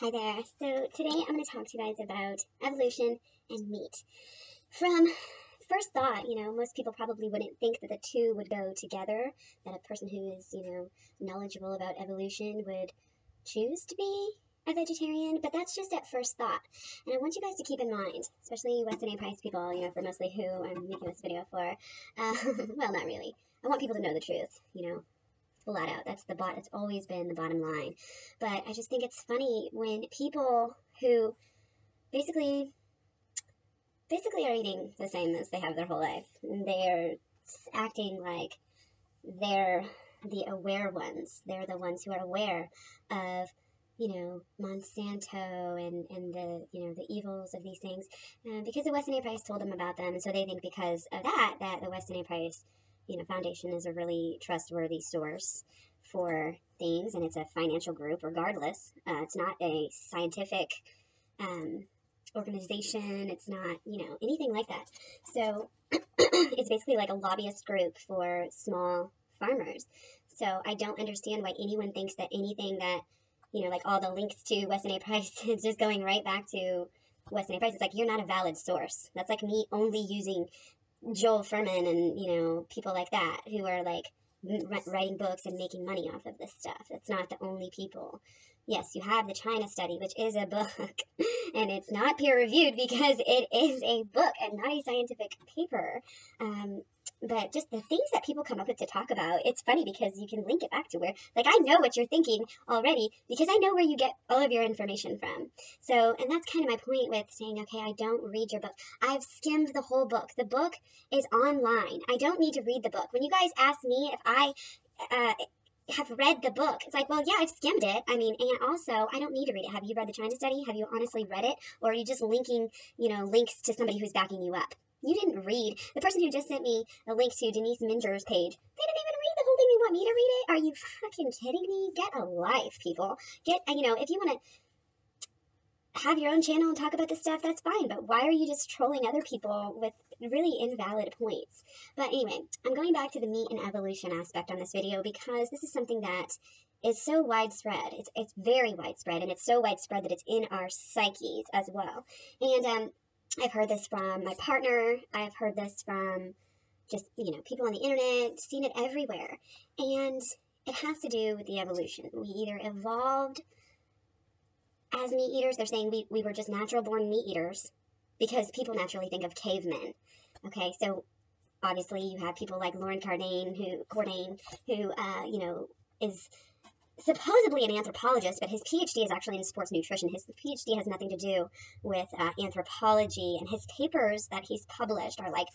Hi there. So today I'm going to talk to you guys about evolution and meat. From first thought, most people probably wouldn't think that the two would go together, that a person who is, knowledgeable about evolution would choose to be a vegetarian, but that's just at first thought. And I want you guys to keep in mind, especially Weston A people, for mostly who I'm making this video for. Well, not really. I want people to know the truth, flat out. It's always been the bottom line. But I just think it's funny when people who basically are eating the same as they have their whole life, and they're acting like they're the aware ones. They're the ones who are aware of, Monsanto and the, the evils of these things, because the Weston A told them about them, and so they think because of that the Weston A Foundation is a really trustworthy source for things, and it's a financial group regardless. It's not a scientific organization. It's not, anything like that. So it's basically like a lobbyist group for small farmers. So I don't understand why anyone thinks that anything that, like all the links to Weston A is just going right back to Weston A It's like, you're not a valid source. That's like me only using Joel Furman and, people like that who are like writing books and making money off of this stuff. That's not the only people. Yes, you have the China study, which is a book, and it's not peer-reviewed because it is a book and not a scientific paper. But just the things that people come up with to talk about, it's funny because you can link it back to where, like, I know what you're thinking already because I know where you get all of your information from. So, and that's kind of my point with saying, okay, I don't read your book. I've skimmed the whole book. The book is online. I don't need to read the book. When you guys ask me if I have read the book, it's like, well, yeah, I've skimmed it. I mean, and also, I don't need to read it. Have you read the China study? Have you honestly read it? Or are you just linking, links to somebody who's backing you up? You didn't read. The person who just sent me a link to Denise Minger's page, they didn't even read the whole thing. They want me to read it? Are you fucking kidding me? Get a life, people. If you want to have your own channel and talk about this stuff, that's fine. But why are you just trolling other people with really invalid points? But anyway, I'm going back to the meat and evolution aspect on this video because this is something that is so widespread. It's very widespread, and it's so widespread that it's in our psyches as well. And I've heard this from my partner. I've heard this from just, people on the internet, seen it everywhere. And it has to do with the evolution. We either evolved as meat eaters. They're saying we were just natural born meat eaters because people naturally think of cavemen. Okay, so obviously you have people like Lauren Cordain, who is supposedly an anthropologist, but his PhD is actually in sports nutrition. His PhD has nothing to do with anthropology, and his papers that he's published are like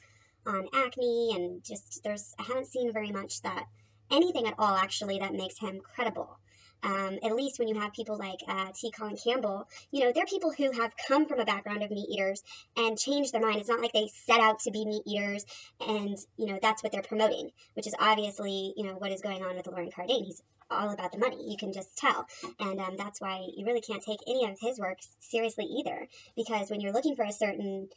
on acne and just I haven't seen very much that anything at all actually that makes him credible. At least when you have people like T. Colin Campbell, they're people who have come from a background of meat eaters and changed their mind. It's not like they set out to be meat eaters and, that's what they're promoting, which is obviously, what is going on with Lauren Cordain. He's all about the money. You can just tell. And that's why you really can't take any of his work seriously either, because when you're looking for a certain,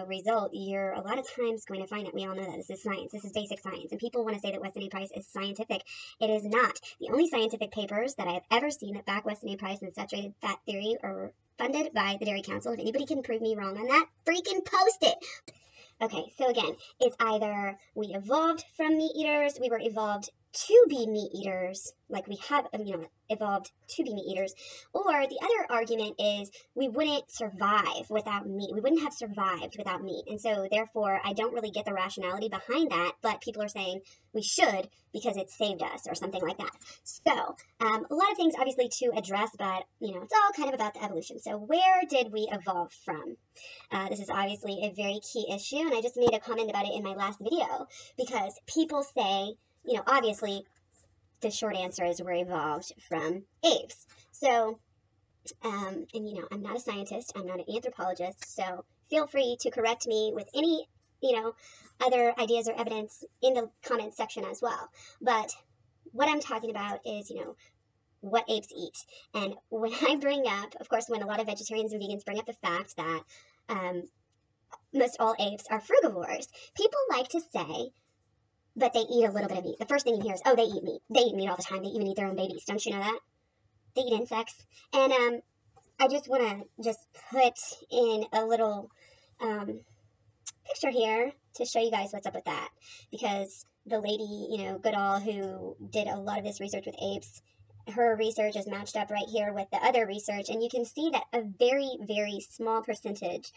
result, you're a lot of times going to find that we all know that this is science. This is basic science. And people want to say that Weston A is scientific. It is not. The only scientific papers that I have ever seen that back Weston A and saturated fat theory are funded by the Dairy Council. If anybody can prove me wrong on that, freaking post it. Okay, so again, it's either we evolved from meat eaters, we were evolved to be meat eaters, like we have, evolved to be meat eaters, or the other argument is we wouldn't survive without meat. We wouldn't have survived without meat, and so therefore I don't really get the rationality behind that, but people are saying we should because it saved us or something like that. So a lot of things obviously to address, but it's all kind of about the evolution. So where did we evolve from? This is obviously a very key issue, and I just made a comment about it in my last video because people say, obviously, the short answer is we're evolved from apes. So, and I'm not a scientist, I'm not an anthropologist, so feel free to correct me with any, other ideas or evidence in the comments section as well. But what I'm talking about is, what apes eat. And when I bring up, of course, when a lot of vegetarians and vegans bring up the fact that most all apes are frugivores, people like to say, but they eat a little bit of meat. The first thing you hear is, oh, they eat meat. They eat meat all the time. They even eat their own babies. Don't you know that? They eat insects. And I just want to just put in a little picture here to show you guys what's up with that, because the lady, Goodall, who did a lot of this research with apes, her research is matched up right here with the other research, and you can see that a very, very small percentage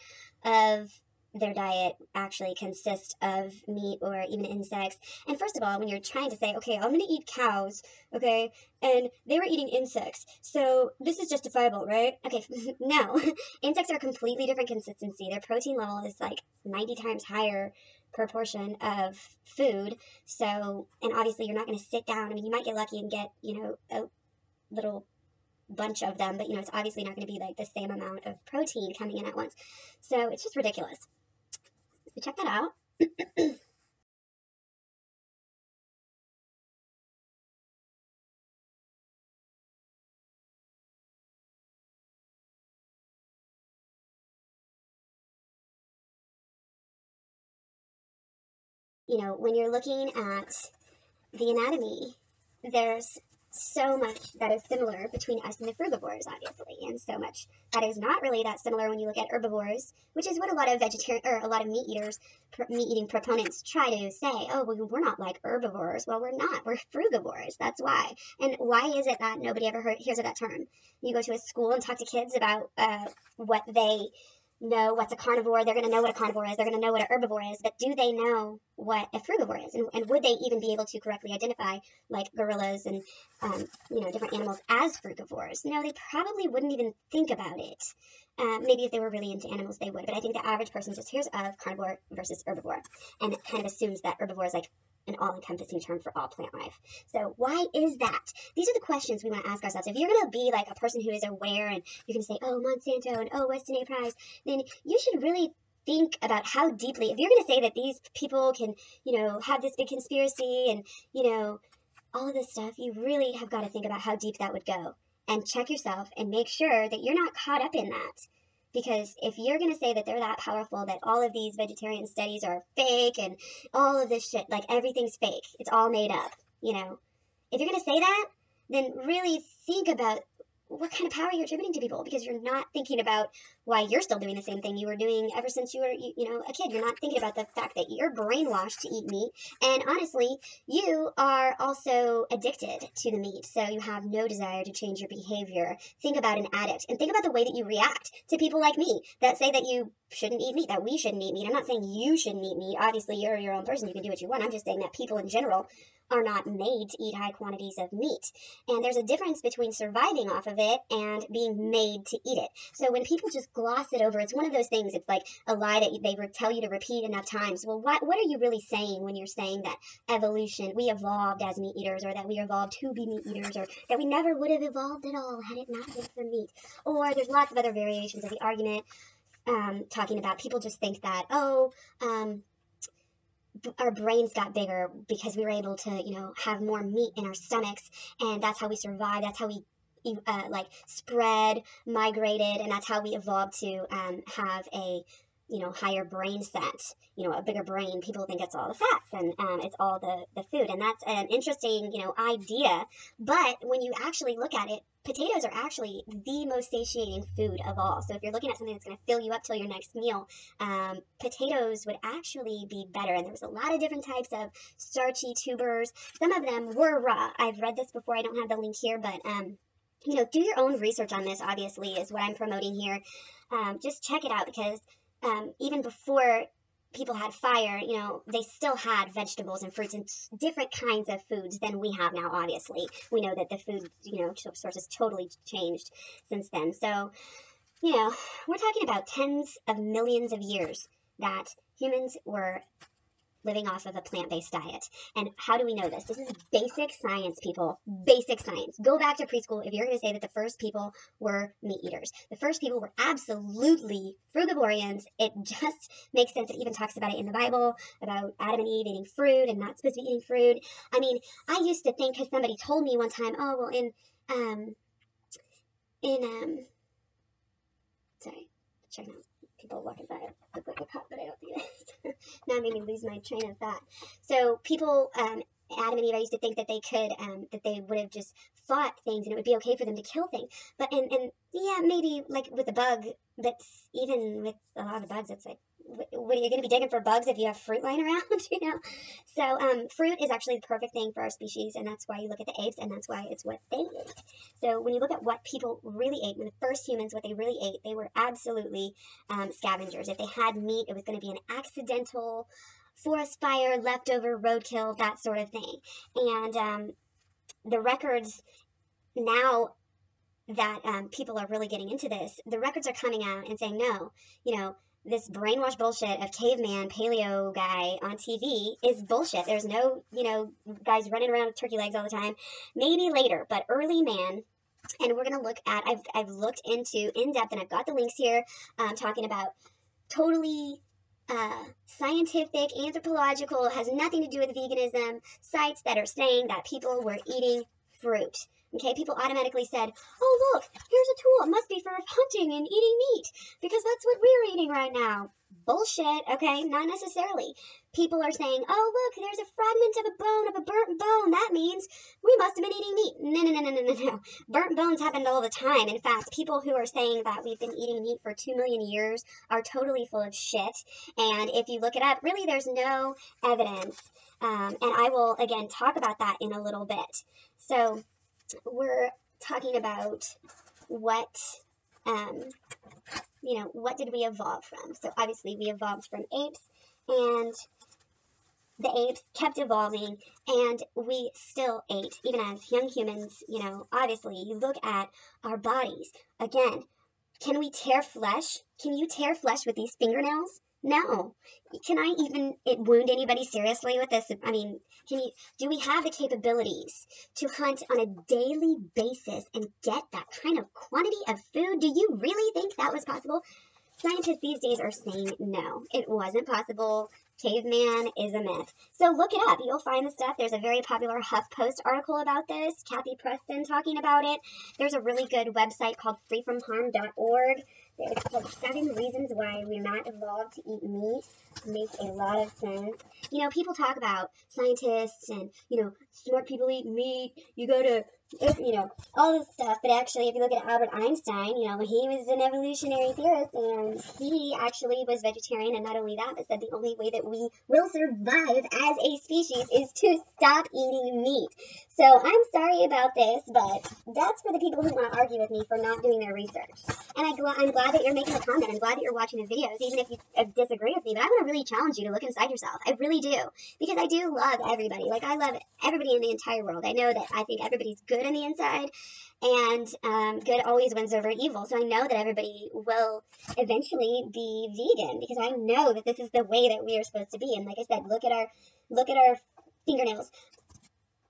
of their diet actually consists of meat or even insects. And first of all, when you're trying to say, okay, I'm going to eat cows, okay, and they were eating insects, so this is justifiable, right? Okay, no. Insects are a completely different consistency. Their protein level is like 90 times higher per portion of food. So, and obviously you're not going to sit down. I mean, you might get lucky and get, a little bunch of them, but it's obviously not going to be like the same amount of protein coming in at once. So it's just ridiculous. So check that out. When you're looking at the anatomy, there's so much that is similar between us and the frugivores, obviously, and so much that is not really that similar when you look at herbivores, which is what a lot of vegetarian or a lot of meat eaters, meat eating proponents try to say. Oh, well, we're not like herbivores. Well, we're not. We're frugivores. That's why. And why is it that nobody ever hears of that term? You go to a school and talk to kids about what they know what's a carnivore. They're going to know what a carnivore is. They're going to know what an herbivore is. But do they know what a frugivore is? And would they even be able to correctly identify, like gorillas and, different animals as frugivores? No, they probably wouldn't even think about it. Maybe if they were really into animals, they would. But I think the average person just hears of carnivore versus herbivore and kind of assumes that herbivore is like an all-encompassing term for all plant life. So why is that? These are the questions we want to ask ourselves. If you're going to be like a person who is aware and you're going to say, oh, Monsanto and oh, Weston A. Price, then you should really think about how deeply, if you're going to say that these people can, have this big conspiracy and, all of this stuff, you really have got to think about how deep that would go and check yourself and make sure that you're not caught up in that. Because if you're going to say that they're that powerful, that all of these vegetarian studies are fake and all of this shit, like everything's fake, it's all made up, if you're going to say that, then really think about what kind of power you're attributing to people, because you're not thinking about why you're still doing the same thing you were doing ever since you were, a kid. You're not thinking about the fact that you're brainwashed to eat meat. And honestly, you are also addicted to the meat. So you have no desire to change your behavior. Think about an addict and think about the way that you react to people like me that say that you shouldn't eat meat, that we shouldn't eat meat. I'm not saying you shouldn't eat meat. Obviously, you're your own person. You can do what you want. I'm just saying that people in general are not made to eat high quantities of meat. And there's a difference between surviving off of it and being made to eat it. So when people just gloss it over, it's one of those things, it's like a lie that they tell you to repeat enough times. Well, what are you really saying when you're saying that evolution, we evolved as meat eaters, or that we evolved to be meat eaters, or that we never would have evolved at all had it not been for meat? Or there's lots of other variations of the argument talking about people just think that, our brains got bigger because we were able to, have more meat in our stomachs, and that's how we survived. That's how we spread, migrated, and that's how we evolved to have a higher brain set, a bigger brain. People think it's all the fats and it's all the food, and that's an interesting idea. But when you actually look at it, potatoes are actually the most satiating food of all. So if you're looking at something that's going to fill you up till your next meal, potatoes would actually be better. And there was a lot of different types of starchy tubers. Some of them were raw. I've read this before. I don't have the link here, but do your own research on this, obviously, is what I'm promoting here. Just check it out, because even before people had fire, they still had vegetables and fruits and different kinds of foods than we have now, obviously. We know that the food, source has totally changed since then. So, we're talking about tens of millions of years that humans were living off of a plant-based diet. And how do we know this? This is basic science, people. Basic science. Go back to preschool if you're going to say that the first people were meat eaters. The first people were absolutely frugivorians. It just makes sense. It even talks about it in the Bible, about Adam and Eve eating fruit and not supposed to be eating fruit. I mean, I used to think, because somebody told me one time, oh, well, sorry, checking out people walking by look like a cop, but I don't think it is. Now it made me lose my train of thought. So people Adam and Eve, I used to think that they could, that they would have just fought things and it would be okay for them to kill things. But, and yeah, maybe like with a bug, but even with a lot of bugs, it's like, what are you going to be digging for bugs if you have fruit lying around, you know? So fruit is actually the perfect thing for our species, and that's why you look at the apes, and that's why it's what they ate. So when you look at what people really ate, when the first humans, what they really ate, they were absolutely scavengers. If they had meat, it was going to be an accidental forest fire, leftover roadkill, that sort of thing. And the records now that people are really getting into this, the records are coming out and saying, no, you know, this brainwash bullshit of caveman, paleo guy on TV is bullshit. There's no, you know, guys running around with turkey legs all the time. Maybe later, but early man. And we're going to look at, I've looked into in depth, and I've got the links here, talking about totally scientific, anthropological, has nothing to do with veganism, sites that are saying that people were eating fruit. Okay, people automatically said, oh, look, here's a tool. It must be for hunting and eating meat because that's what we're eating right now. Bullshit, okay? Not necessarily. People are saying, oh, look, there's a fragment of a bone, of a burnt bone. That means we must have been eating meat. No. Burnt bones happened all the time. In fact, people who are saying that we've been eating meat for 2 million years are totally full of shit. And if you look it up, really there's no evidence. And I will, again, talk about that in a little bit. So we're talking about what, you know, what did we evolve from? So obviously we evolved from apes, and the apes kept evolving, and we still ate, even as young humans. You know, obviously you look at our bodies. Again, can we tear flesh? Can you tear flesh with these fingernails? No. Can I even wound anybody seriously with this? I mean, do we have the capabilities to hunt on a daily basis and get that kind of quantity of food? Do you really think that was possible? Scientists these days are saying no, it wasn't possible. Caveman is a myth. So look it up. You'll find the stuff. There's a very popular HuffPost article about this. Kathy Preston talking about it. There's a really good website called freefromharm.org. It's called 7 Reasons Why We're Not Evolved to Eat Meat. Makes a lot of sense. You know, people talk about scientists and, you know, smart people eat meat. You go to, you know, all this stuff. But actually, if you look at Albert Einstein, you know, he was an evolutionary theorist, and he actually was vegetarian. And not only that, but said the only way that we will survive as a species is to stop eating meat. So I'm sorry about this, but that's for the people who want to argue with me for not doing their research. And I'm glad that you're making a comment. I'm glad that you're watching the videos, even if you disagree with me. But I want to really challenge you to look inside yourself. I really do. Because I do love everybody. Like, I love everybody in the entire world. I know that I think everybody's good on the inside. And good always wins over evil. So I know that everybody will eventually be vegan, because I know that this is the way that we are supposed to be. And like I said, look at our fingernails.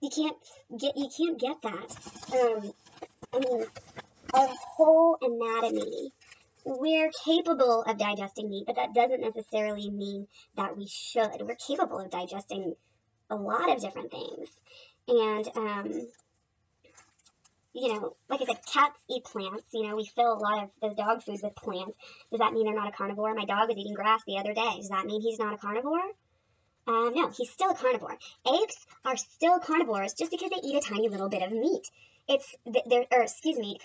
You can't get that. I mean, our whole anatomy, we're capable of digesting meat, but that doesn't necessarily mean that we should. We're capable of digesting a lot of different things. And, you know, like I said, cats eat plants. You know, we fill a lot of the dog food with plants. Does that mean they're not a carnivore? My dog was eating grass the other day. Does that mean he's not a carnivore? No, he's still a carnivore. Apes are still carnivores just because they eat a tiny little bit of meat.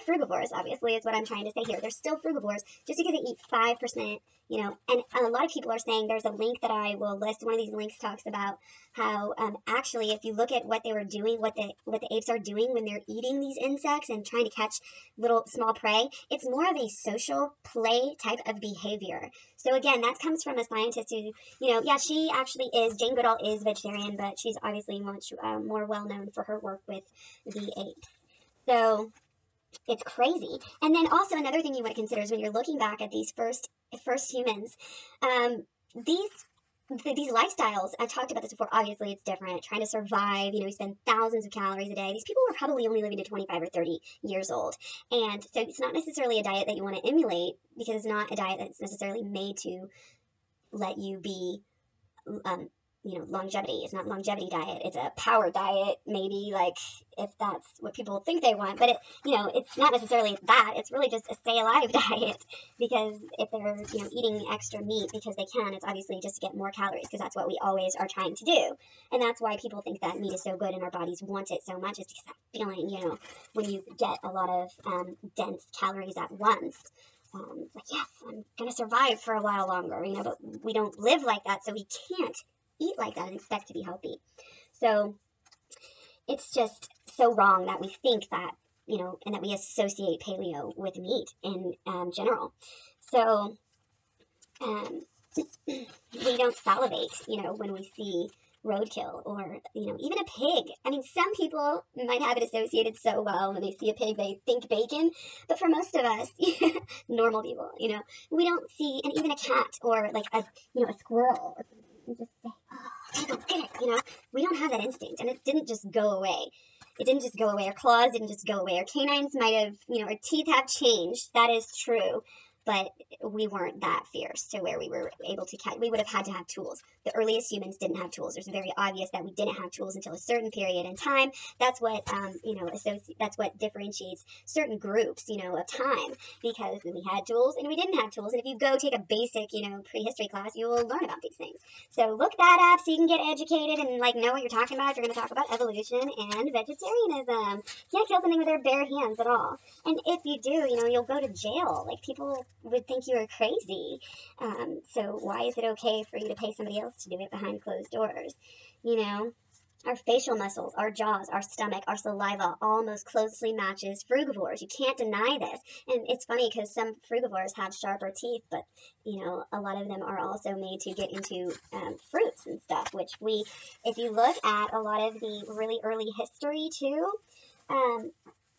Frugivores, obviously, is what I'm trying to say here. They're still frugivores just because they eat 5%, you know, and a lot of people are saying, there's a link that I will list. One of these links talks about how, actually, if you look at what they were doing, what the apes are doing when they're eating these insects and trying to catch little small prey, it's more of a social play type of behavior. So again, that comes from a scientist who, you know, yeah, she actually is, Jane Goodall is vegetarian, but she's obviously much more well-known for her work with the apes. So it's crazy. And then also another thing you want to consider is when you're looking back at these first humans, these lifestyles, I talked about this before, obviously it's different, trying to survive, you know, we spend thousands of calories a day. These people were probably only living to 25 or 30 years old. And so it's not necessarily a diet that you want to emulate, because it's not a diet that's necessarily made to let you be longevity. It's not longevity diet. It's a power diet, maybe, like, if that's what people think they want. But it's not necessarily that. It's really just a stay alive diet, because if they're, eating extra meat because they can, it's obviously just to get more calories, because that's what we always are trying to do. And that's why people think that meat is so good and our bodies want it so much, is because that feeling, when you get a lot of dense calories at once. It's like, yes, I'm going to survive for a while longer, but we don't live like that, so we can't eat like that and expect to be healthy. So it's just so wrong that we think that, and that we associate paleo with meat in general. So we don't salivate, when we see roadkill, or, even a pig. I mean, some people might have it associated so well when they see a pig, they think bacon. But for most of us, normal people, we don't see, and even a cat or like a squirrel, and just say, oh, I don't get it, we don't have that instinct, and it didn't just go away. It didn't just go away. Our claws didn't just go away. Our canines might have, our teeth have changed. That is true. But we weren't that fierce to where we were able to catch. We would have had to have tools. The earliest humans didn't have tools. It's very obvious that we didn't have tools until a certain period in time. That's what, that's what differentiates certain groups, of time, because we had tools and we didn't have tools. And if you go take a basic, prehistory class, you will learn about these things. So look that up so you can get educated and know what you're talking about if you're going to talk about evolution and vegetarianism. You can't kill something with their bare hands at all. And if you do, you'll go to jail. Like, people would think you were crazy. So why is it okay for you to pay somebody else to do it behind closed doors? Our facial muscles, our jaws, our stomach, our saliva all most closely matches frugivores. You can't deny this. And it's funny because some frugivores have sharper teeth, but, a lot of them are also made to get into fruits and stuff, which if you look at a lot of the really early history too,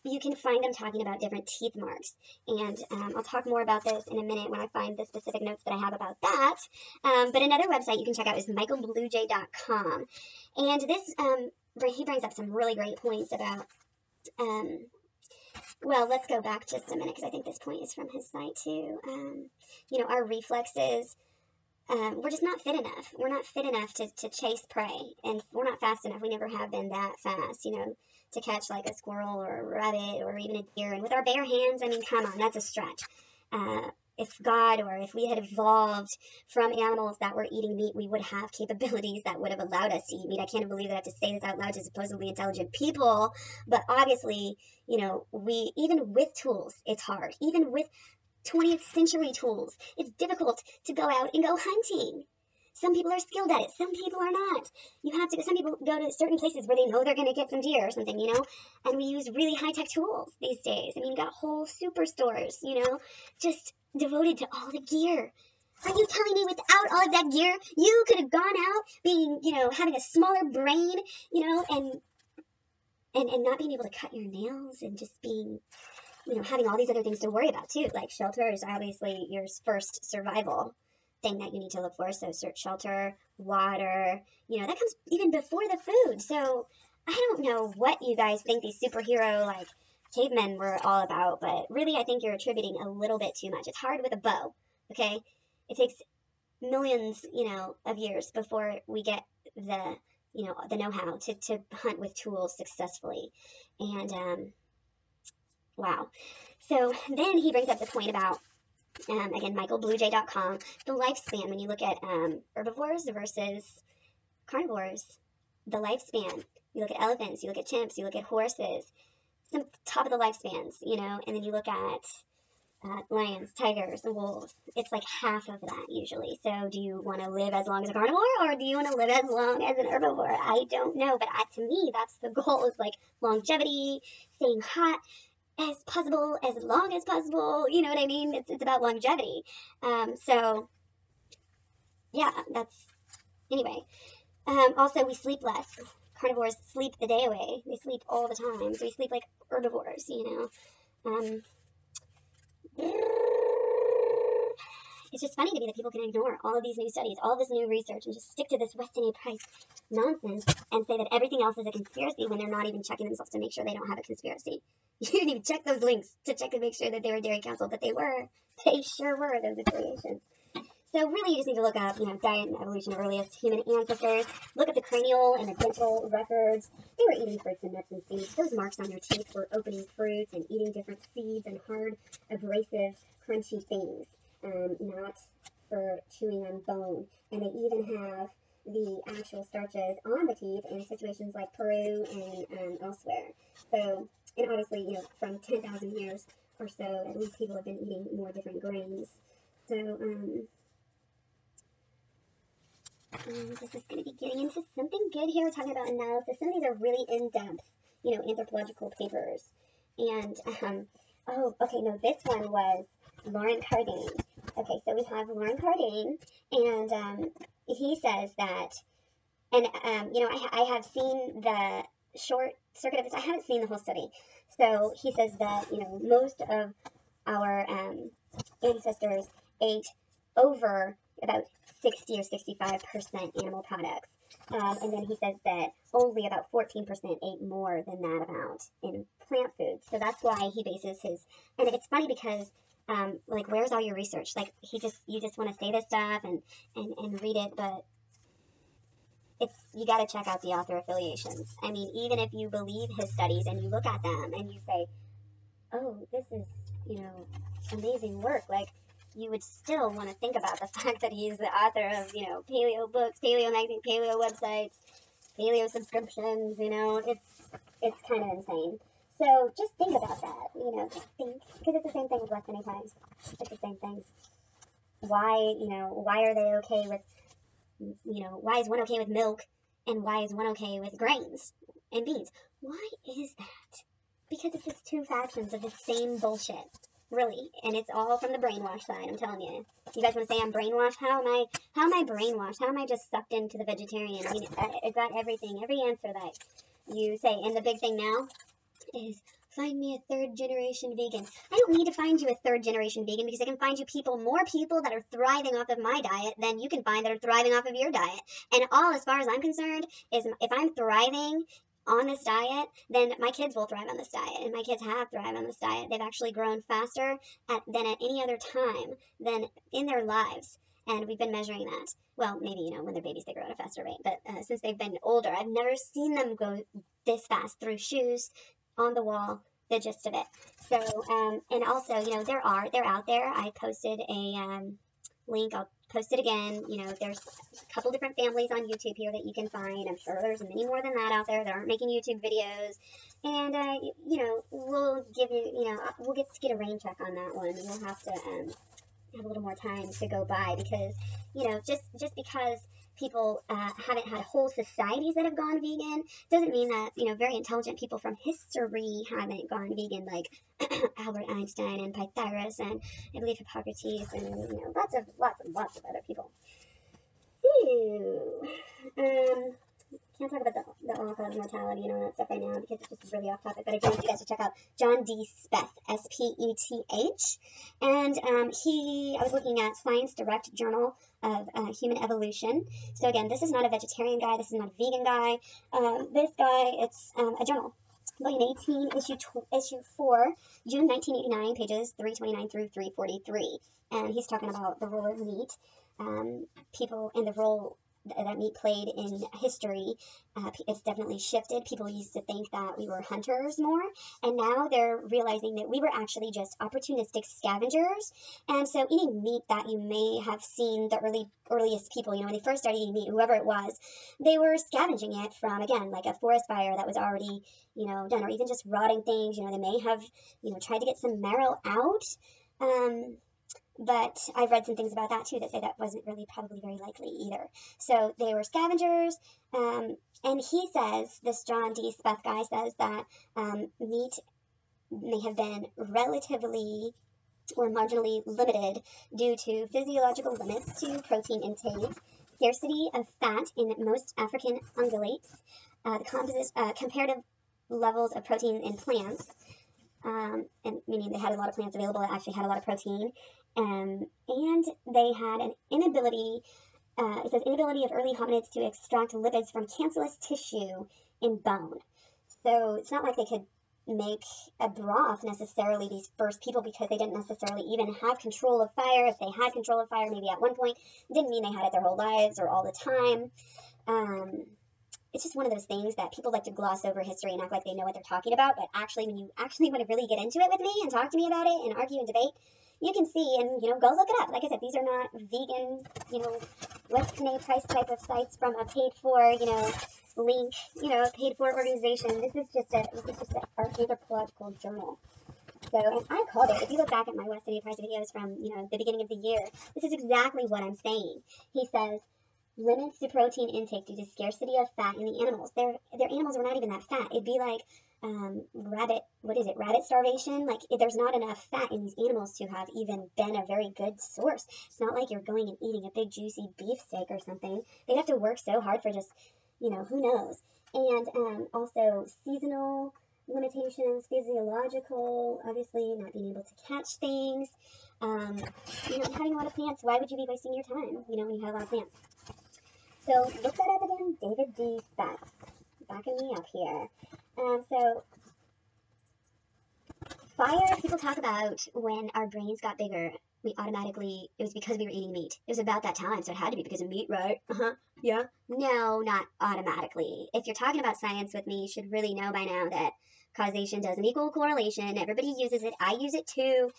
you can find them talking about different teeth marks. And I'll talk more about this in a minute when I find the specific notes that I have about that. But another website you can check out is michaelbluejay.com. And this, he brings up some really great points about, well, let's go back just a minute, because I think this point is from his site too. Our reflexes, we're just not fit enough. We're not fit enough to chase prey. And we're not fast enough. We never have been that fast, to catch like a squirrel or a rabbit or even a deer. And with our bare hands, I mean, come on, that's a stretch. If God, or if we had evolved from animals that were eating meat, we would have capabilities that would have allowed us to eat meat. I can't believe that I have to say this out loud to supposedly intelligent people, but obviously, we, even with tools, it's hard. Even with 20th century tools, it's difficult to go out and go hunting. Some people are skilled at it. Some people are not. Some people go to certain places where they know they're going to get some deer or something, and we use really high-tech tools these days. I mean, you got whole superstores, just devoted to all the gear. Are you telling me without all of that gear, you could have gone out being, having a smaller brain, and not being able to cut your nails, and just being, having all these other things to worry about too, like shelter is obviously your first survival thing that you need to look for. So search shelter, water, that comes even before the food. So I don't know what you guys think these superhero like cavemen were all about, but really I think you're attributing a little bit too much. It's hard with a bow, okay? It takes millions, of years before we get the, the know-how to hunt with tools successfully. And wow. So then he brings up the point about, again, michaelbluejay.com, the lifespan. When you look at herbivores versus carnivores, the lifespan. You look at elephants, you look at chimps, you look at horses, some top of the lifespans, and then you look at lions, tigers, wolves. It's like half of that usually. So do you want to live as long as a carnivore, or do you want to live as long as an herbivore? I don't know, but to me, that's the goal, is like longevity, staying hot as possible, as long as possible, you know what I mean? It's about longevity. So, yeah, anyway. Also, we sleep less. Carnivores sleep the day away. They sleep all the time. So we sleep like herbivores, It's just funny to me that people can ignore all of these new studies, all of this new research, and just stick to this Weston A Price nonsense and say that everything else is a conspiracy when they're not even checking themselves to make sure they don't have a conspiracy. You didn't even check those links to check and make sure that they were Dairy Council, but they were. They sure were, those affiliations. So really you just need to look up, diet and evolution of earliest human ancestors. Look at the cranial and the dental records. They were eating fruits and nuts and seeds. Those marks on your teeth were opening fruits and eating different seeds and hard, abrasive, crunchy things. Not for chewing on bone. And they even have the actual starches on the teeth in situations like Peru and elsewhere. So, and obviously, from 10,000 years or so, at least people have been eating more different grains. So, this is going to be getting into something good here. We're talking about analysis. Some of these are really in-depth, anthropological papers. And, this one was Lauren Cardane. Okay, so we have Lauren Cardane, and he says that, and, I have seen the short circuit of this. I haven't seen the whole study. So he says that, most of our ancestors ate over about 60 or 65% animal products. And then he says that only about 14% ate more than that amount in plant foods. So that's why he bases his, and it's funny because where's all your research? Like, you just want to say this stuff and read it, but you got to check out the author affiliations. I mean, even if you believe his studies and you look at them and you say, oh, this is, amazing work, like, you would still want to think about the fact that he's the author of, paleo books, paleo magazine, paleo websites, paleo subscriptions, it's kind of insane. So just think about that, just think, because it's the same thing with Weston A times. It's the same thing. Why are they okay with, why is one okay with milk and why is one okay with grains and beans? Why is that? Because it's just two factions of the same bullshit, really, and it's all from the brainwash side. I'm telling you. You guys want to say I'm brainwashed? How am I brainwashed? How am I just sucked into the vegetarian? I mean, I got everything, every answer that you say, and the big thing now is find me a third-generation vegan. I don't need to find you a third-generation vegan because I can find you more people that are thriving off of my diet than you can find that are thriving off of your diet. And all, as far as I'm concerned, is if I'm thriving on this diet, then my kids will thrive on this diet, and my kids have thrived on this diet. They've actually grown faster than at any other time than in their lives, and we've been measuring that. Well, maybe, when they're babies, they grow at a faster rate, but since they've been older, I've never seen them go this fast through shoes, on the wall, the gist of it. So, and also, they're out there. I posted a link. I'll post it again. There's a couple different families on YouTube here that you can find. I'm sure there's many more than that out there that aren't making YouTube videos. And, we'll give you, we'll get a rain check on that one. We'll have to have a little more time to go by because, just because people haven't had whole societies that have gone vegan doesn't mean that, very intelligent people from history haven't gone vegan, like Albert Einstein and Pythagoras and I believe Hippocrates and, lots of other people. Can't talk about the all-cause mortality and all that stuff right now because it's just really off topic. But I do want you guys to check out John D. Speth, S-P-E-T-H. And I was looking at Science Direct Journal of Human Evolution. So again, this is not a vegetarian guy. This is not a vegan guy. This guy, it's a journal. Volume 18, issue 4, June 1989, pages 329 through 343. And he's talking about the role of meat, people, and the role that meat played in history. It's definitely shifted. People used to think that we were hunters more, and now they're realizing that we were actually just opportunistic scavengers. And so eating meat that you may have seen the earliest people, when they first started eating meat, whoever it was, they were scavenging it from, again, like a forest fire that was already, done, or even just rotting things. They may have, tried to get some marrow out. But I've read some things about that too that say that wasn't really probably very likely either. So they were scavengers, and he says, this John D. Speth guy says that meat may have been relatively or marginally limited due to physiological limits to protein intake, scarcity of fat in most African ungulates, comparative levels of protein in plants, and meaning they had a lot of plants available that actually had a lot of protein, and they had an inability, it says inability of early hominids to extract lipids from cancellous tissue in bone. So it's not like they could make a broth necessarily, these first people, because they didn't necessarily even have control of fire. If they had control of fire maybe at one point, it didn't mean they had it their whole lives or all the time. It's just one of those things that people like to gloss over history and act like they know what they're talking about, but actually when you actually want to really get into it with me and talk to me about it and argue and debate, you can see and, go look it up. Like I said, these are not vegan, Weston A price type of sites from a paid for, link, paid for organization. This is just an archaeological journal. So, and I called it, if you look back at my Weston A price videos from, the beginning of the year, this is exactly what I'm saying. He says, limits to protein intake due to scarcity of fat in the animals. Their animals were not even that fat. It'd be like rabbit starvation. Like, there's not enough fat in these animals to have even been a very good source. It's not like you're going and eating a big juicy beef steak or something. They'd have to work so hard for just, who knows. And also seasonal limitations, physiological, obviously not being able to catch things, having a lot of plants. Why would you be wasting your time, when you have a lot of plants? So look that up again, David D. Spatz, backing me up here. So fire, people talk about when our brains got bigger, it was because we were eating meat. It was about that time, so it had to be because of meat, right? Yeah. No, not automatically. If you're talking about science with me, you should really know by now that causation doesn't equal correlation. Everybody uses it. I use it too.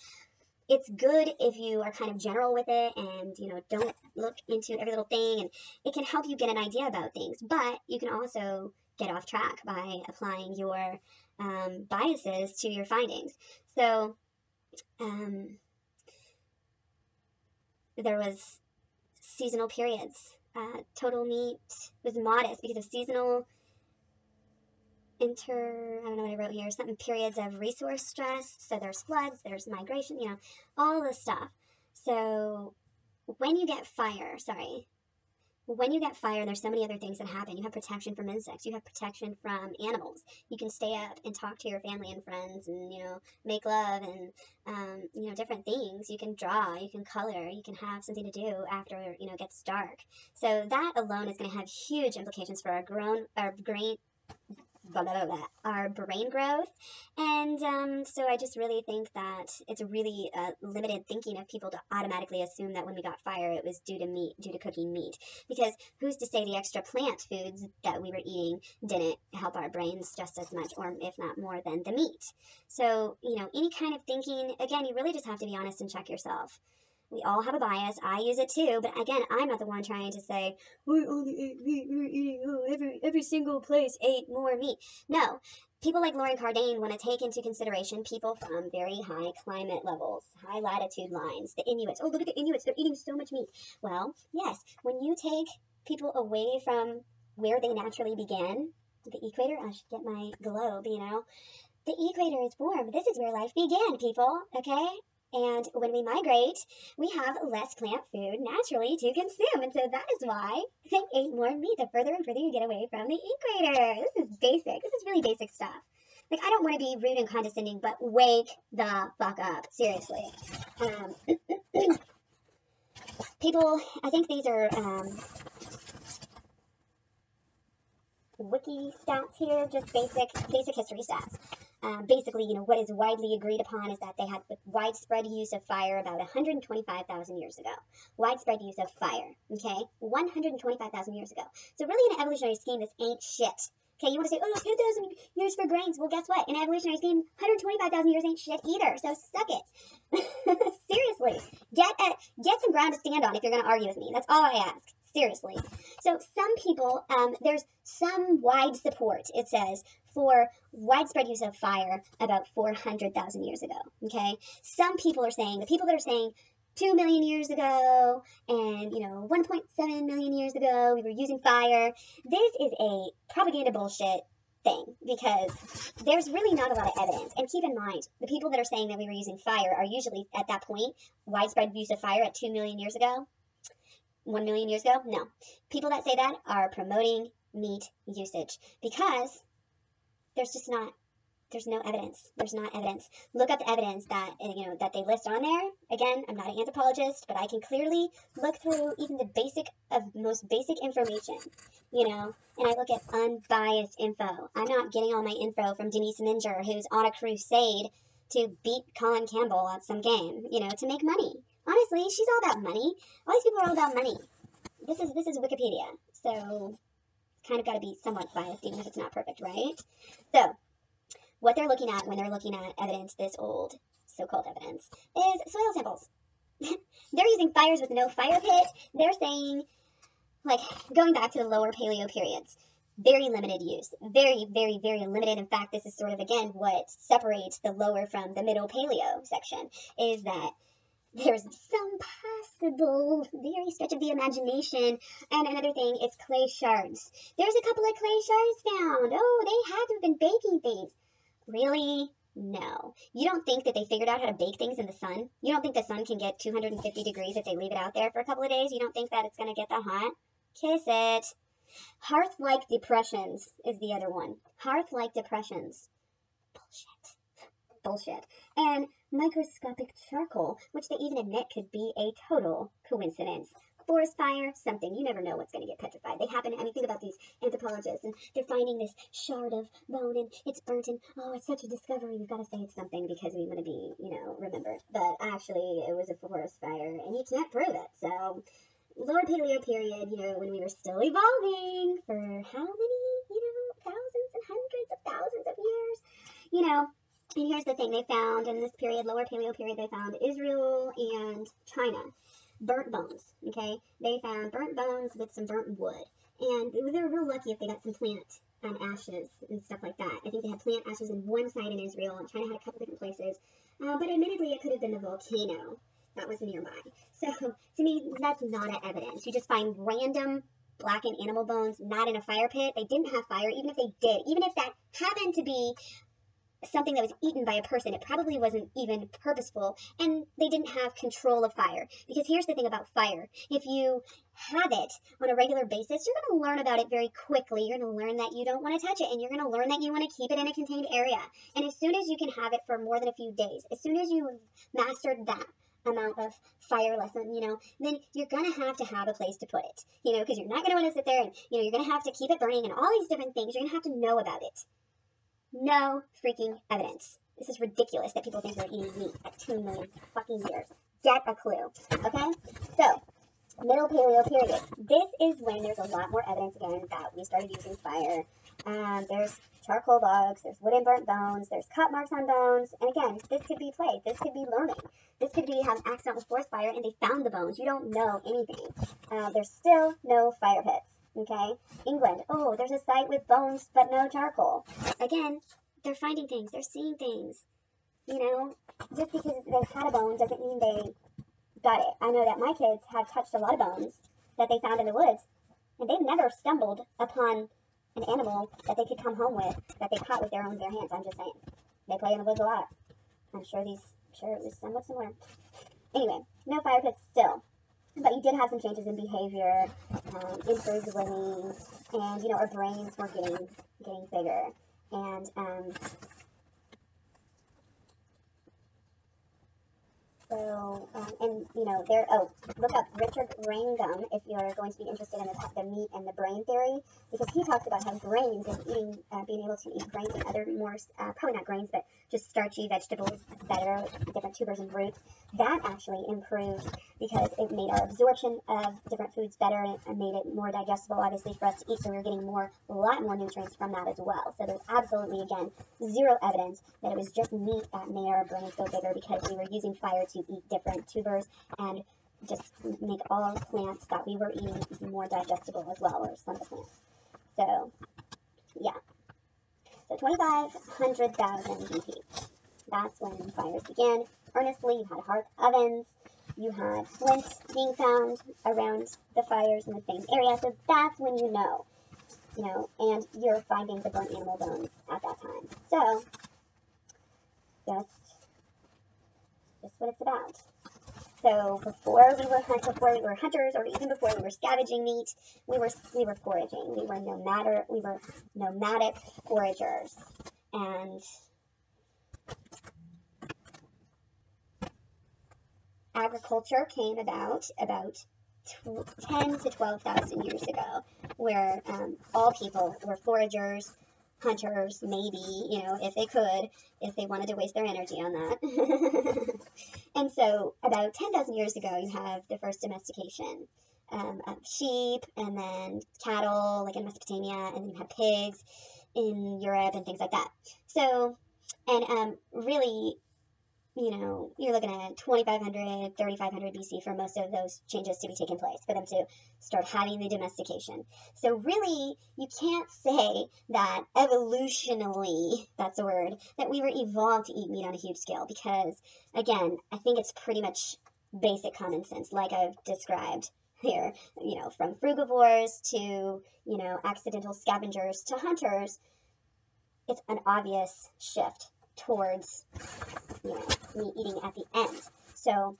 It's good if you are kind of general with it and, don't look into every little thing, and it can help you get an idea about things. But you can also get off track by applying your biases to your findings. So there was seasonal periods. Total meat was modest because of seasonal I don't know what I wrote here, something periods of resource stress. So there's floods, there's migration, all this stuff. So when you get fire, there's so many other things that happen. You have protection from insects. You have protection from animals. You can stay up and talk to your family and friends and, make love and, different things. You can draw, you can color, you can have something to do after, it gets dark. So that alone is going to have huge implications for our brain growth. And so I just really think that it's really limited thinking of people to automatically assume that when we got fire it was due to cooking meat, because who's to say the extra plant foods that we were eating didn't help our brains just as much, or if not more, than the meat. So any kind of thinking, again, you really just have to be honest and check yourself. We all have a bias. I use it too, but again, I'm not the one trying to say, we only ate meat, we were eating, every single place ate more meat. No, people like Lauren Cardane want to take into consideration people from very high climate levels, high latitude lines, the Inuits. Oh, look at the Inuits, they're eating so much meat. Well, yes, when you take people away from where they naturally began, the equator, I should get my globe, the equator is warm. This is where life began, people, okay? And when we migrate, we have less plant food naturally to consume. And so that is why they ate more meat the further and further you get away from the equator. This is basic. This is really basic stuff. Like, I don't want to be rude and condescending, but wake the fuck up. Seriously. People, I think these are wiki stats here, just basic history stats. Basically, what is widely agreed upon is that they had widespread use of fire about 125,000 years ago. Widespread use of fire, okay? 125,000 years ago. So really, in an evolutionary scheme, this ain't shit. Okay, you want to say, oh, 10,000 years for brains. Well, guess what? In an evolutionary scheme, 125,000 years ain't shit either, so suck it. Seriously. Get some ground to stand on if you're going to argue with me. That's all I ask. Seriously. So some people, there's some wide support, it says, for widespread use of fire about 400,000 years ago, okay? Some people are saying, the people that are saying 2 million years ago and, 1.7 million years ago we were using fire, this is a propaganda bullshit thing, because there's really not a lot of evidence. And keep in mind, the people that are saying that we were using fire are usually, at that point, widespread use of fire at 2 million years ago. 1 million years ago? No. People that say that are promoting meat usage, because there's just not There's no evidence. There's not evidence. Look up the evidence that, that they list on there. Again, I'm not an anthropologist, but I can clearly look through even the most basic information, and I look at unbiased info. I'm not getting all my info from Denise Minger, who's on a crusade to beat Colin Campbell at some game, to make money. Honestly, she's all about money. All these people are all about money. This is Wikipedia, so kind of got to be somewhat biased, even if it's not perfect, right? So, what they're looking at when they're looking at evidence this old, so-called evidence, is soil samples. They're using fires with no fire pit. They're saying, like, going back to the lower Paleo periods, very limited use. Very, very, very limited. In fact, this is sort of, again, what separates the lower from the middle Paleo section, is that there's some possible, very stretch of the imagination. And another thing, it's clay shards. There's a couple of clay shards found. Oh, they had to have been baking things. Really? No. You don't think that they figured out how to bake things in the sun? You don't think the sun can get 250 degrees if they leave it out there for a couple of days? You don't think that it's going to get that hot? Kiss it. Hearth-like depressions is the other one. Hearth-like depressions. Bullshit. And microscopic charcoal, which they even admit could be a total coincidence. Forest fire, something. You never know what's going to get petrified. They happen, think about these anthropologists, and they're finding this shard of bone, and it's burnt, and oh, it's such a discovery. We've got to say it's something because we want to be, remembered. But actually, it was a forest fire, and you can't prove it. So, lower Paleo period, when we were still evolving for how many, thousands and hundreds of thousands of years, and here's the thing, they found in this period, lower Paleo period, they found Israel and China. Burnt bones, okay? They found burnt bones with some burnt wood. And they were real lucky if they got some plant ashes and stuff like that. I think they had plant ashes in one site in Israel, and China had a couple different places. But admittedly, it could have been the volcano that was nearby. So, to me, that's not an evidence. You just find random blackened animal bones not in a fire pit. They didn't have fire, even if they did. Even if that happened to be something that was eaten by a person, it probably wasn't even purposeful, and they didn't have control of fire. Because here's the thing about fire. If you have it on a regular basis, you're going to learn about it very quickly. You're going to learn that you don't want to touch it, and you're going to learn that you want to keep it in a contained area. And as soon as you can have it for more than a few days, as soon as you've mastered that amount of fire lesson, then you're going to have a place to put it, because you're not going to want to sit there and, you're going to have to keep it burning and all these different things. You're going to have to know about it. No freaking evidence. This is ridiculous that people think we're eating meat at 2 million fucking years. Get a clue. Okay? So, middle Paleo period. This is when there's a lot more evidence again that we started using fire. There's charcoal logs, there's wooden burnt bones, there's cut marks on bones. And again, this could be play. This could be learning. This could be having accidental forest fire and they found the bones. You don't know anything. There's still no fire pits. Okay, England. Oh, there's a site with bones but no charcoal. Again, they're finding things. They're seeing things. Just because they had a bone doesn't mean they got it. I know that my kids have touched a lot of bones that they found in the woods, and they've never stumbled upon an animal that they could come home with that they caught with their own bare hands. I'm just saying. They play in the woods a lot. I'm sure it was somewhat similar. Anyway, no fire pits still. But you did have some changes in behavior, improved living, and, our brains were getting bigger. And, look up Richard Wrangham if you're going to be interested in the meat and the brain theory, because he talks about how grains and being able to eat grains and other more, probably not grains, but just starchy vegetables better, different tubers and roots, that actually improved because it made our absorption of different foods better and made it more digestible, obviously, for us to eat, so we were getting a lot more nutrients from that as well. So there's absolutely, again, zero evidence that it was just meat that made our brains go bigger because we were using fire to eat different tubers and just make all plants that we were eating more digestible as well, or some of the plants. So, yeah. So 2,500,000 BP. That's when fires began. Earnestly, you had hearth ovens, you had flint being found around the fires in the same area, so that's when you know, and you're finding the burnt animal bones at that time. So, just what it's about. So before we were hunters, or even before we were scavenging meat, we were foraging. We were nomadic foragers, and agriculture came about 10 to 12,000 years ago, where all people were foragers, hunters, maybe, you know, if they could, if they wanted to waste their energy on that. And so about 10,000 years ago, you have the first domestication of sheep, and then cattle, like in Mesopotamia, and then you have pigs in Europe and things like that. So, and really, you know, you're looking at 2500, 3500 BC for most of those changes to be taking place, for them to start having the domestication. So really, you can't say that evolutionally, that's a word, that we were evolved to eat meat on a huge scale, because, again, I think it's pretty much basic common sense, like I've described here, you know, from frugivores to, you know, accidental scavengers to hunters. It's an obvious shift towards, you know, meat eating at the end. So,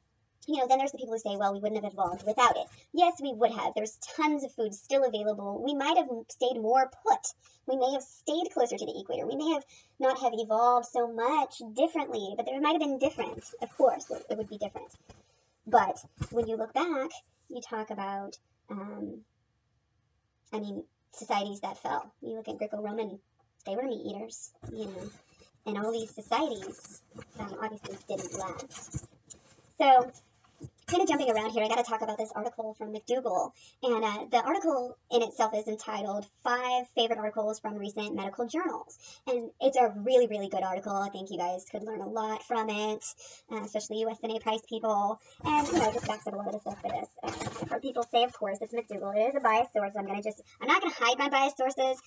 you know, then there's the people who say, well, we wouldn't have evolved without it. Yes, we would have. There's tons of food still available. We might have stayed more put. We may have stayed closer to the equator. We may have not have evolved so much differently, but there might have been different. Of course, it would be different. But when you look back, you talk about, societies that fell. You look at Greco-Roman, they were meat eaters, you know, and all these societies obviously didn't last. So, kind of jumping around here, I got to talk about this article from McDougall. And the article in itself is entitled 5 Favorite Articles from Recent Medical Journals. And it's a really, really good article. I think you guys could learn a lot from it, especially Weston A price people. And, you know, it just backs up a lot of the stuff for this. I've heard people say, of course, it's McDougall. It is a biased source. I'm not going to hide my biased sources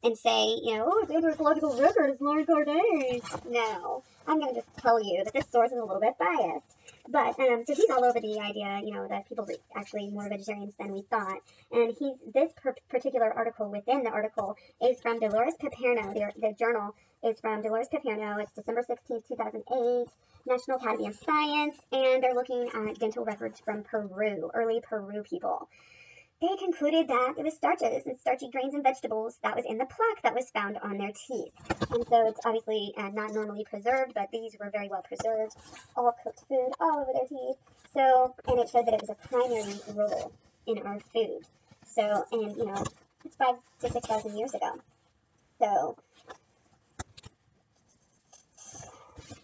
and say, you know, oh, the archaeological record is long ago days. No, I'm going to just tell you that this source is a little bit biased. But, so he's all over the idea, you know, that people are actually more vegetarians than we thought. And this particular article within the article is from Dolores Paperno. The journal is from Dolores Paperno. It's December 16th, 2008, National Academy of Science. And they're looking at dental records from Peru, early Peru people. They concluded that it was starches and starchy grains and vegetables that was in the plaque that was found on their teeth. And so it's obviously not normally preserved, but these were very well preserved, all cooked food all over their teeth. So, and it showed that it was a primary role in our food. So, and you know, it's 5,000 to 6,000 years ago. So,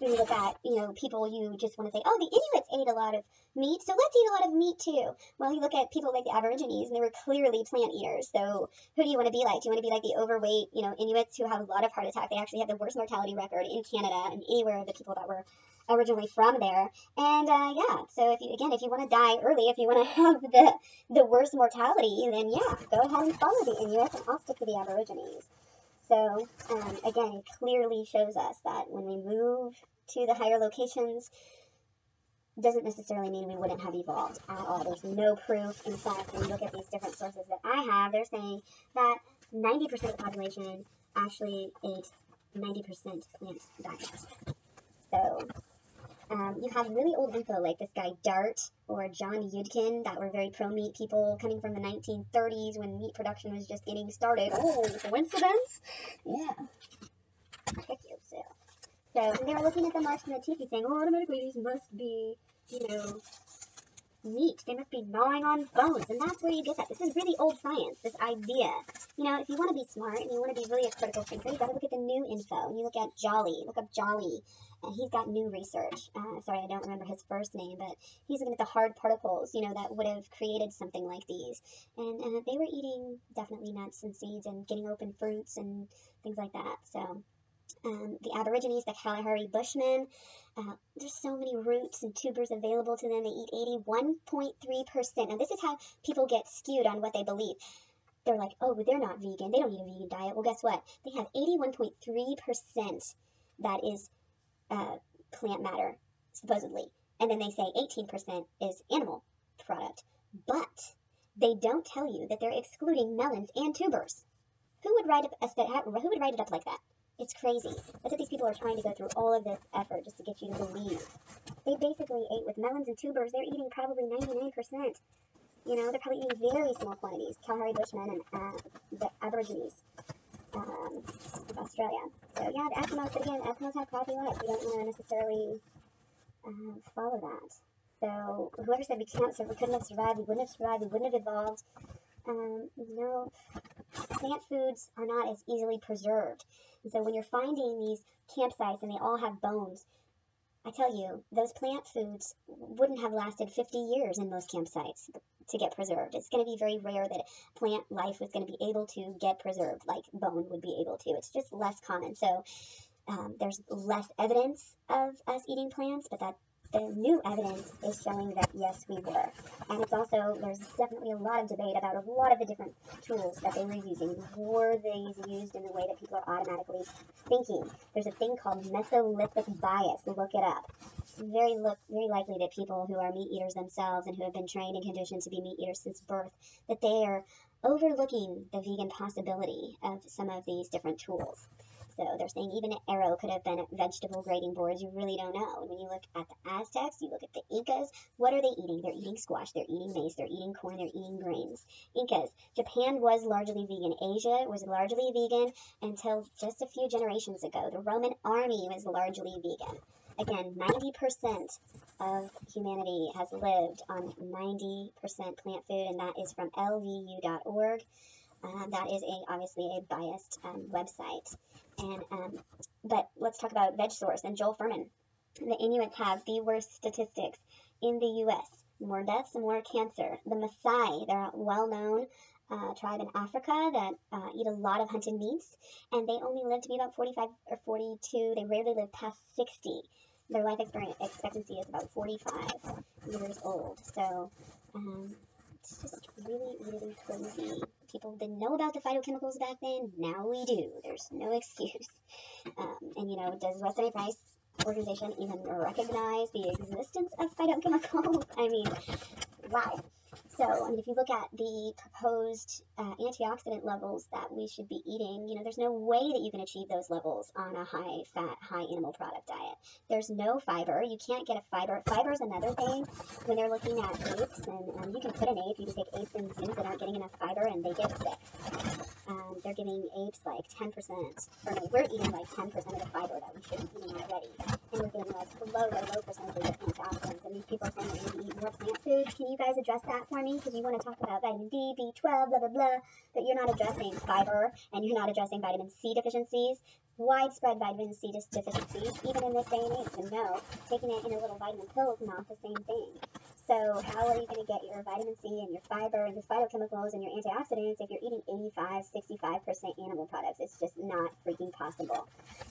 when you look at, you know, people, you just want to say, oh, the Inuits ate a lot of meat, so let's eat a lot of meat too. Well, you look at people like the Aborigines, and they were clearly plant eaters. So who do you want to be like? Do you want to be like the overweight, you know, Inuits who have a lot of heart attack? They actually have the worst mortality record in Canada and anywhere of the people that were originally from there. And yeah, so if you want to die early, if you want to have the worst mortality, then yeah, go ahead and follow the Inuits, and I'll stick to the Aborigines. So, again, it clearly shows us that when we move to the higher locations, doesn't necessarily mean we wouldn't have evolved at all. There's no proof. In fact, when you look at these different sources that I have, they're saying that 90% of the population actually ate 90% plant diet. So, you have really old info like this guy Dart or John Yudkin that were very pro-meat people coming from the 1930s when meat production was just getting started. Oh, coincidence? Yeah. Heck you, so they were looking at the marks in the teeth and saying, oh, automatically these must be, you know, meat. They must be gnawing on bones. And that's where you get that. This is really old science, this idea. You know, if you want to be smart and you want to be really a critical thinker, you got to look at the new info. And you look at Jolly. Look up Jolly. He's got new research. Sorry, I don't remember his first name, but he's looking at the hard particles, you know, that would have created something like these. And they were eating definitely nuts and seeds and getting open fruits and things like that. So, the Aborigines, the Kalahari Bushmen, there's so many roots and tubers available to them. They eat 81.3%. Now, this is how people get skewed on what they believe. They're like, oh, they're not vegan. They don't eat a vegan diet. Well, guess what? They have 81.3% that is plant matter, supposedly. And then they say 18% is animal product. But they don't tell you that they're excluding melons and tubers. Who would write it up like that? It's crazy. That's what these people are trying to go through all of this effort just to get you to believe. They basically ate with melons and tubers. They're eating probably 99%. You know, they're probably eating very small quantities. Kalahari Bushmen and the Aborigines of Australia. So yeah, the Eskimos, but again, Eskimos have crappy lives. We don't want to necessarily follow that. So whoever said we couldn't have survived, we wouldn't have survived, we wouldn't have evolved. No, plant foods are not as easily preserved. And so when you're finding these campsites and they all have bones, I tell you, those plant foods wouldn't have lasted 50 years in most campsites to get preserved. It's going to be very rare that plant life was going to be able to get preserved like bone would be able to. It's just less common. So there's less evidence of us eating plants, but that the new evidence is showing that yes, we were. And it's also, there's definitely a lot of debate about a lot of the different tools that they were using. Were these used in the way that people are automatically thinking? There's a thing called Mesolithic bias. Look it up. It's very likely that people who are meat eaters themselves and who have been trained and conditioned to be meat eaters since birth, that they are overlooking the vegan possibility of some of these different tools. So they're saying even an arrow could have been vegetable grading boards. You really don't know. And when you look at the Aztecs, you look at the Incas, what are they eating? They're eating squash, they're eating maize, they're eating corn, they're eating grains. Incas. Japan was largely vegan. Asia was largely vegan until just a few generations ago. The Roman army was largely vegan. Again, 90% of humanity has lived on 90% plant food, and that is from lvu.org. That is obviously a biased website. And but let's talk about VegSource and Joel Furman. The Inuits have the worst statistics in the U.S. More deaths, more cancer. The Maasai, they're a well-known tribe in Africa that eat a lot of hunted meats, and they only live to be about 45 or 42. They rarely live past 60. Their life expectancy is about 45 years old. So it's just really, really crazy. People didn't know about the phytochemicals back then. Now we do. There's no excuse. And, you know, does Weston A. organization even recognize the existence of phytochemicals? I mean, wow. So, I mean, if you look at the proposed antioxidant levels that we should be eating, you know, there's no way that you can achieve those levels on a high-fat, high-animal product diet. There's no fiber. You can't get a fiber. Fiber is another thing when they're looking at apes, and you can put an ape, you can take apes in zoos that aren't getting enough fiber, and they get sick. They're giving apes like 10%, or no, we're eating like 10% of the fiber that we should be eating already. And we're getting like low percentages of antioxidants. And these people are saying that we need to eat more plant foods. Can you guys address that for me? Because you want to talk about vitamin D, B12, blah, blah, blah, but you're not addressing fiber, and you're not addressing vitamin C deficiencies, widespread vitamin C deficiencies, even in this day and age. And no, taking it in a little vitamin pill is not the same thing. So how are you going to get your vitamin C and your fiber and your phytochemicals and your antioxidants if you're eating 85-65% animal products? It's just not freaking possible.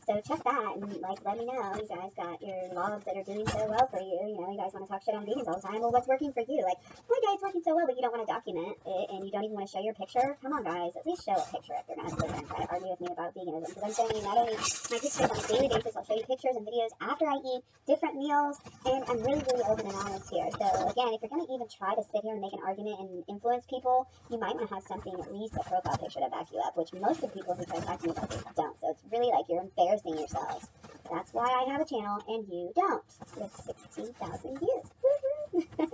So check that and like let me know. You guys got your logs that are doing so well for you. You know, you guys want to talk shit on vegans all the time. Well, what's working for you? Like, my diet's working so well, but you don't want to document it and you don't even want to show your picture. Come on, guys, at least show a picture if you're going to sit there and try to argue with me about veganism. Because I'm showing you not only my pictures on a daily basis, I'll show you pictures and videos after I eat different meals, and I'm really, really open and honest here. So again, if you're going to even try to sit here and make an argument and influence people, you might want to have something, at least a profile picture to back you up, which most of the people who try to talk to me about this don't. So it's really like you're embarrassing yourselves. That's why I have a channel and you don't, with 16,000 views.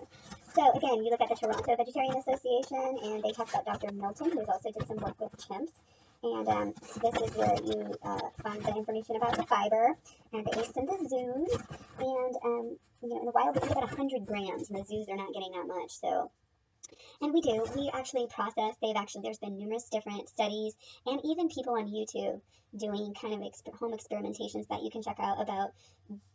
So again, you look at the Toronto Vegetarian Association, and they talk about Dr. Milton, who's also did some work with chimps. And this is where you find the information about the fiber and the apes in the zoos. And you know, in the wild, we eat about 100 grams, and the zoos are not getting that much. So, and we actually process. There's been numerous different studies, and even people on YouTube doing kind of home experimentations that you can check out about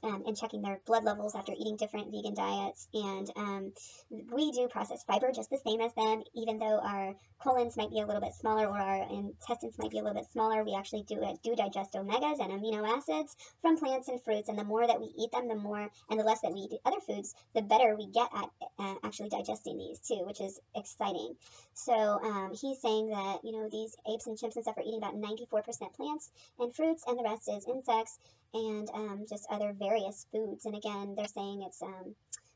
and checking their blood levels after eating different vegan diets. And we do process fiber just the same as them, even though our colons might be a little bit smaller or our intestines might be a little bit smaller. We actually do digest omegas and amino acids from plants and fruits, and the more that we eat them, the more, and the less that we eat other foods, the better we get at actually digesting these too, which is exciting. So he's saying that, you know, these apes and chimps and stuff are eating about 94% plants and fruits, and the rest is insects and just other various foods. And again, they're saying it's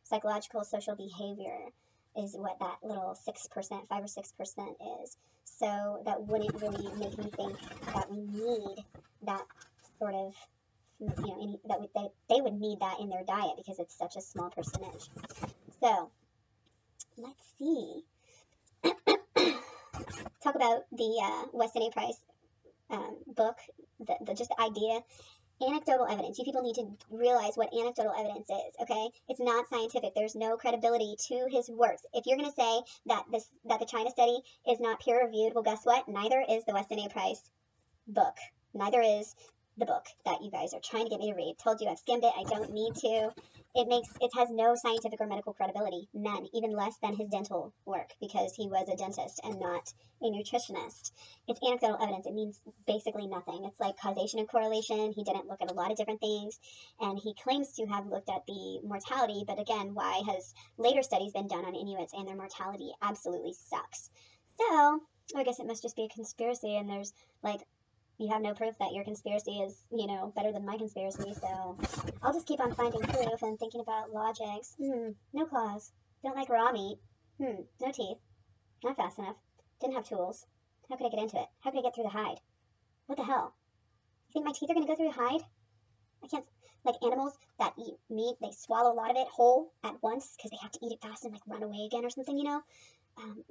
psychological social behavior is what that little 5 or 6% is. So that wouldn't really make me think that we need that sort of, you know, they would need that in their diet because it's such a small percentage. So let's see. Talk about the Weston A. Price book, the just idea. Anecdotal evidence. You people need to realize what anecdotal evidence is, okay? It's not scientific. There's no credibility to his works. If you're going to say that the China study is not peer-reviewed, well, guess what? Neither is the Weston A. Price book. Neither is the book that you guys are trying to get me to read. Told you I've skimmed it. I don't need to. It has no scientific or medical credibility. None. Even less than his dental work, because he was a dentist and not a nutritionist. It's anecdotal evidence. It means basically nothing. It's like causation and correlation. He didn't look at a lot of different things, and he claims to have looked at the mortality, but again, why has later studies been done on Inuits and their mortality absolutely sucks? So, I guess it must just be a conspiracy, and there's, like, you have no proof that your conspiracy is, better than my conspiracy, so I'll just keep on finding proof and thinking about logics. No claws. Don't like raw meat. No teeth. Not fast enough. Didn't have tools. How could I get into it? How could I get through the hide? What the hell? You think my teeth are going to go through the hide? I can't. Like animals that eat meat, they swallow a lot of it whole at once because they have to eat it fast and, like, run away again or something,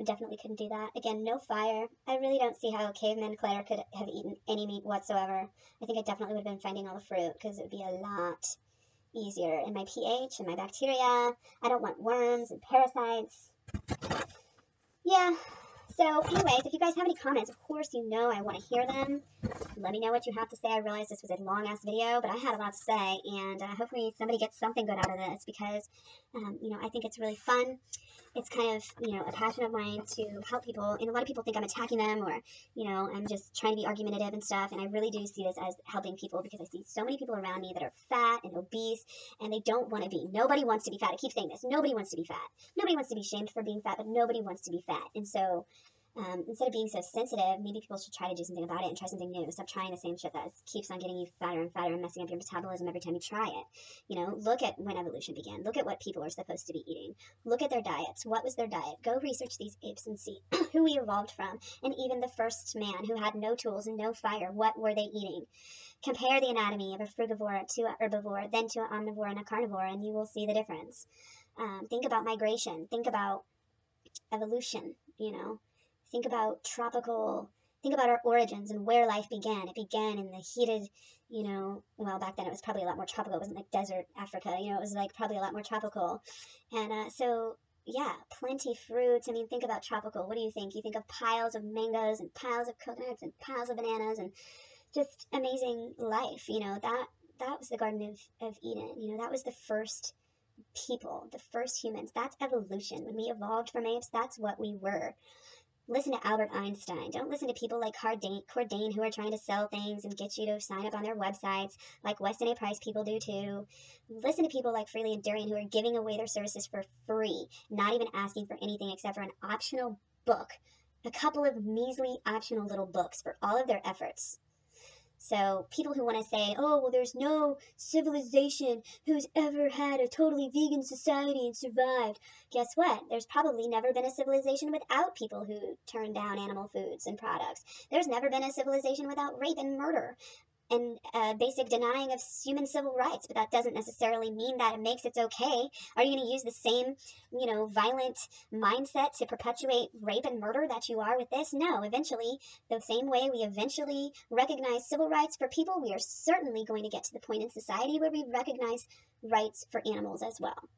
definitely couldn't do that. Again, no fire. I really don't see how Caveman Claire could have eaten any meat whatsoever. I think I definitely would have been finding all the fruit because it would be a lot easier. And my pH and my bacteria. I don't want worms and parasites. Yeah. So, anyways, if you guys have any comments, of course, I want to hear them. Let me know what you have to say. I realize this was a long-ass video, but I had a lot to say, and hopefully somebody gets something good out of this because, I think it's really fun. It's kind of, a passion of mine to help people, and a lot of people think I'm attacking them or, I'm just trying to be argumentative and stuff, and I really do see this as helping people because I see so many people around me that are fat and obese, and they don't want to be. Nobody wants to be fat. I keep saying this. Nobody wants to be fat. Nobody wants to be shamed for being fat, but nobody wants to be fat. And so, instead of being so sensitive, maybe people should try to do something about it and try something new. Stop trying the same shit that keeps on getting you fatter and fatter and messing up your metabolism every time you try it. Look at when evolution began. Look at what people are supposed to be eating. Look at their diets. What was their diet? Go research these apes and see who we evolved from. And even the first man who had no tools and no fire, what were they eating? Compare the anatomy of a frugivore to an herbivore, then to an omnivore and a carnivore, and you will see the difference. Think about migration. Think about evolution, Think about think about our origins and where life began. It began in the heated, well, back then it was probably a lot more tropical. It wasn't like desert Africa, it was like probably a lot more tropical. And so, yeah, plenty fruits. I mean, think about tropical. What do you think? You think of piles of mangoes and piles of coconuts and piles of bananas and just amazing life. That was the Garden of Eden. That was the first people, the first humans. That's evolution. When we evolved from apes, that's what we were. Listen to Albert Einstein. Don't listen to people like Cordain who are trying to sell things and get you to sign up on their websites, like Weston A. Price people do too. Listen to people like Freely and Durian who are giving away their services for free, not even asking for anything except for an optional book, a couple of measly optional little books for all of their efforts. So people who want to say, oh, well, there's no civilization who's ever had a totally vegan society and survived. Guess what? There's probably never been a civilization without people who turn down animal foods and products. There's never been a civilization without rape and murder and basic denying of human civil rights, but that doesn't necessarily mean that it makes it okay. Are you going to use the same, violent mindset to perpetuate rape and murder that you are with this? No, eventually, the same way we eventually recognize civil rights for people, we are certainly going to get to the point in society where we recognize rights for animals as well.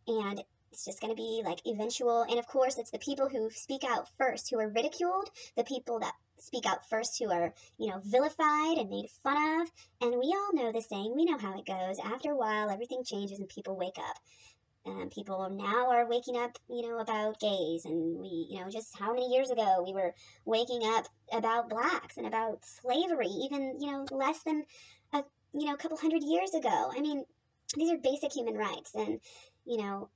And it's just going to be like eventual, and of course, it's the people who speak out first who are ridiculed, the people that speak out first who are, vilified and made fun of, and we all know the saying, we know how it goes. After a while, everything changes and people wake up. People now are waking up, about gays, and we, just how many years ago we were waking up about blacks and about slavery, even, less than a couple hundred years ago. I mean, these are basic human rights, and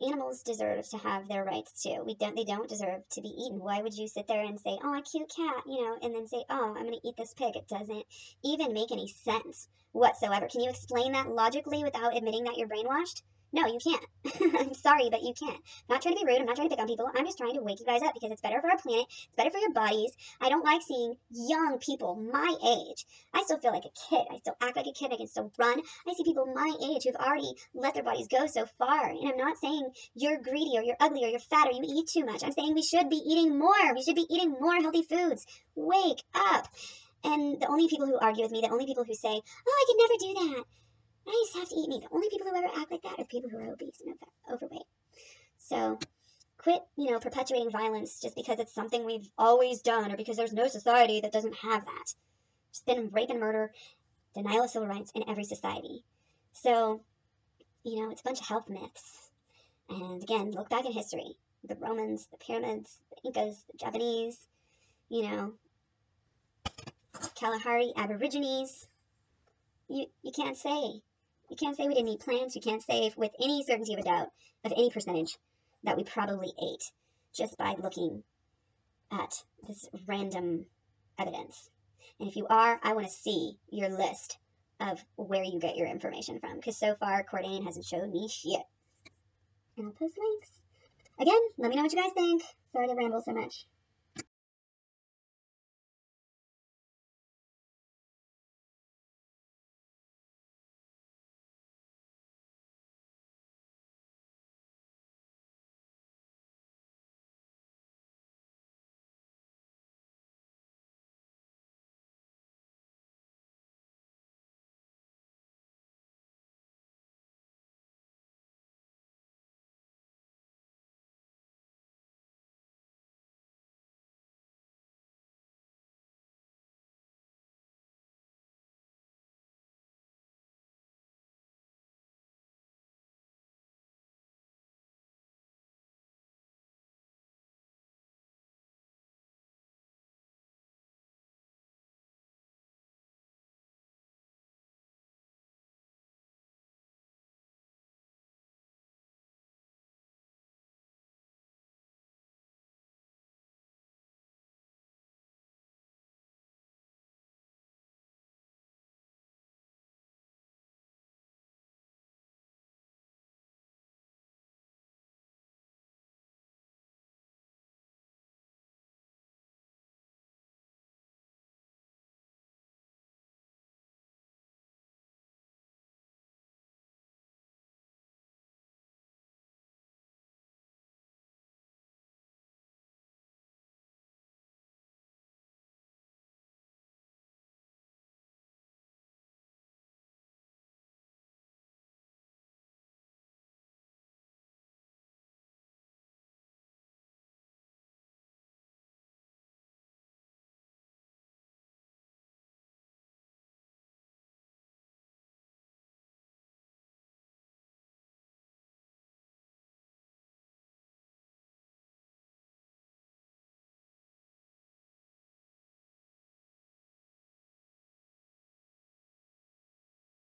animals deserve to have their rights too. They don't deserve to be eaten. Why would you sit there and say, oh, a cute cat, and then say, oh, I'm going to eat this pig? It doesn't even make any sense whatsoever. Can you explain that logically without admitting that you're brainwashed? No, you can't. I'm sorry, but you can't. I'm not trying to be rude. I'm not trying to pick on people. I'm just trying to wake you guys up because it's better for our planet. It's better for your bodies. I don't like seeing young people my age. I still feel like a kid. I still act like a kid. I can still run. I see people my age who've already let their bodies go so far. And I'm not saying you're greedy or you're ugly or you're fat or you eat too much. I'm saying we should be eating more. We should be eating more healthy foods. Wake up. And the only people who argue with me, the only people who say, oh, I could never do that, I just have to eat meat, the only people who ever act like that are the people who are obese and overweight. So quit, perpetuating violence just because it's something we've always done or because there's no society that doesn't have that. There's been rape and murder, denial of civil rights in every society. So, it's a bunch of health myths. And again, look back in history. The Romans, the pyramids, the Incas, the Japanese, Kalahari Aborigines. You can't say. You can't say we didn't eat plants. You can't say with any certainty of a doubt, of any percentage, that we probably ate just by looking at this random evidence. And if you are, I want to see your list of where you get your information from, because so far Cordain hasn't showed me shit. And I'll post links. Again, let me know what you guys think. Sorry to ramble so much.